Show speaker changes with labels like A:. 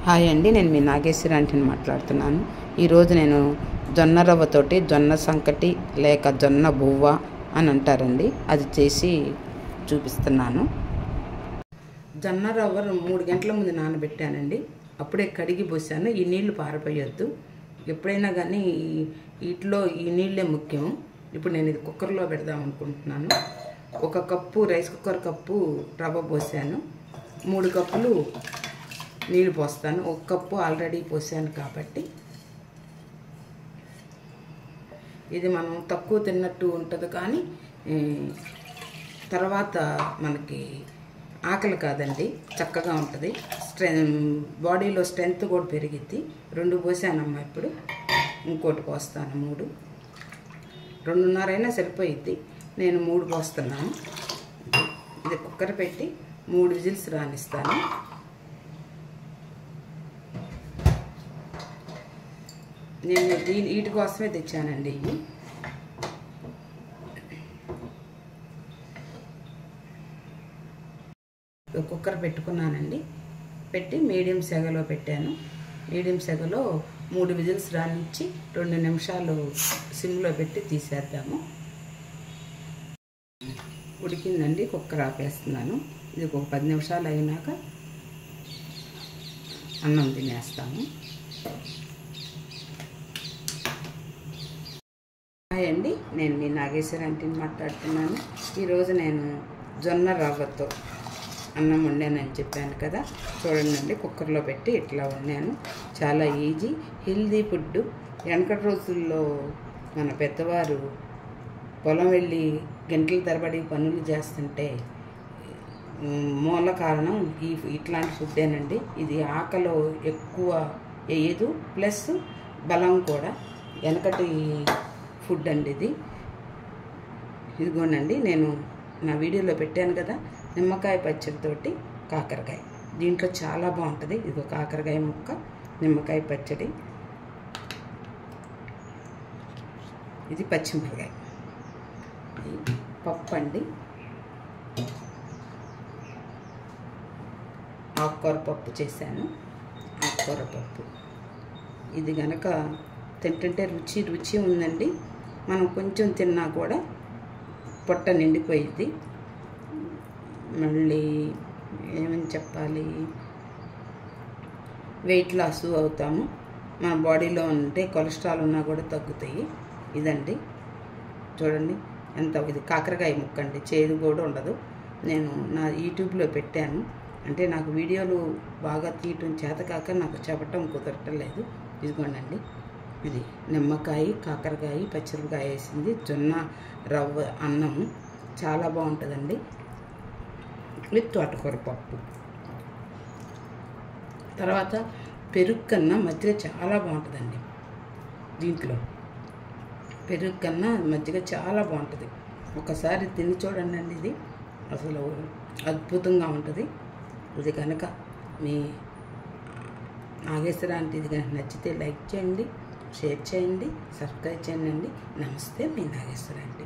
A: Hi అండి, నేను మీ నాగేశ్వరి ఆంటీని మాట్లాడుతున్నాను. ఈరోజు నేను జొన్న రవ్వతోటి జొన్న సంకటి లేక జొన్న బువ్వ అని అంటారండి, అది చేసి చూపిస్తున్నాను. జొన్న రవ్వ 3 గంటల ముందు నానబెట్టానండి. అప్పుడే కడిగి పోసాను. ఈ నీళ్లు పారపోయొద్దు. ఎప్పుడైనా కానీ వీటిలో ఈ నీళ్ళే ముఖ్యం. ఇప్పుడు నేను ఇది కుక్కర్లో పెడదాం అనుకుంటున్నాను. 1 కప్పు రైస్ కుక్కర్ కప్పు రవ్వ పోసాను. 3 కప్పులు నీళ్ళు పోస్తాను. 1 కప్పు ఆల్రెడీ పోసాను కాబట్టి ఇది మనం తక్కువ తిన్నట్టు ఉంటుంది, కానీ తర్వాత మనకి ఆకలి కాదండి, చక్కగా ఉంటుంది. బాడీలో స్ట్రెంగ్త్ కూడా పెరిగిద్ది. 2 పోసానమ్మా. ఇప్పుడు ఇంకోటి పోస్తాను. 3, 2.5 అయినా సరిపోయిద్ది. నేను 3 పోస్తున్నాను. ఇది కుక్కర్ పెట్టి 3 విజిల్స్ రానిస్తాను. నేను వీటి కోసమే తెచ్చానండి. ఇవి కుక్కర్ పెట్టుకున్నానండి. పెట్టి మీడియం సెగలో పెట్టాను. మీడియం సెగలో 3 విజిల్స్ రానిచ్చి 2 నిమిషాలు సిమ్లో పెట్టి తీసేద్దాము. ఉడికిందండి. కుక్కర్ ఆపేస్తున్నాను. ఇది ఒక 10 నిమిషాలు అయినాక అన్నం తినేస్తాము. హాయ్ అండి, నేను మీ నాగేశ్వరి ఆంటీని మాట్లాడుతున్నాను. ఈరోజు నేను జొన్న రవ్వతో అన్నం వండానని చెప్పాను కదా, చూడండి. కుక్కర్లో పెట్టి ఇట్లా వండాను. చాలా ఈజీ, హెల్దీ ఫుడ్. వెనకటి రోజుల్లో మన పెద్దవారు పొలం వెళ్ళి గంటల తరబడి పనులు చేస్తుంటే మూల కారణం ఇట్లాంటి ఫుడ్డేనండి. ఇది ఆకలి ఎక్కువ వేయదు, ప్లస్ బలం కూడా. వెనకటి ఫుడ్ అండి ఇది. ఇదిగోనండి, నేను నా వీడియోలో పెట్టాను కదా, నిమ్మకాయ పచ్చడితోటి కాకరకాయ. దీంట్లో చాలా బాగుంటుంది. ఇదిగో కాకరకాయ ముక్క, నిమ్మకాయ పచ్చడి, ఇది పచ్చిమిరపకాయ, పప్పు అండి, ఆకుకూర పప్పు చేశాను. ఆకుకూర పప్పు ఇది గనక తింటుంటే రుచి ఉందండి. మనం కొంచెం తిన్నా కూడా పొట్ట నిండిపోయిద్ది. మళ్ళీ ఏమని చెప్పాలి, వెయిట్ లాస్ అవుతాము. మన బాడీలో ఉంటే కొలెస్ట్రాల్ ఉన్నా కూడా తగ్గుతాయి. ఇదండి, చూడండి ఎంత. ఇది కాకరకాయ ముక్క అండి, చేదు కూడా ఉండదు. నేను నా యూట్యూబ్లో పెట్టాను. అంటే నాకు వీడియోలు బాగా తీయటం చేతకాక నాకు చెప్పటం కుదరటలేదు. ఇదిగోండి, ఇది నిమ్మకాయ, కాకరకాయ, పచ్చిమిరపకాయ వేసింది జొన్న రవ్వ అన్నం. చాలా బాగుంటుందండి, విత్ తోటకూర పప్పు. తర్వాత పెరుగు కన్నా మజ్జిగ చాలా బాగుంటుందండి. దీంట్లో పెరుగు కన్నా మజ్జిగ చాలా బాగుంటుంది. ఒకసారి తిని చూడండి. ఇది అసలు అద్భుతంగా ఉంటుంది. ఇది కనుక మీ నాగేశ్వరి ఆంటీ ఇది కనుక నచ్చితే లైక్ చేయండి, షేర్ చేయండి, సబ్స్క్రైబ్ చేయండి. నమస్తే, మీ నాగేశ్వరి ఆంటీ.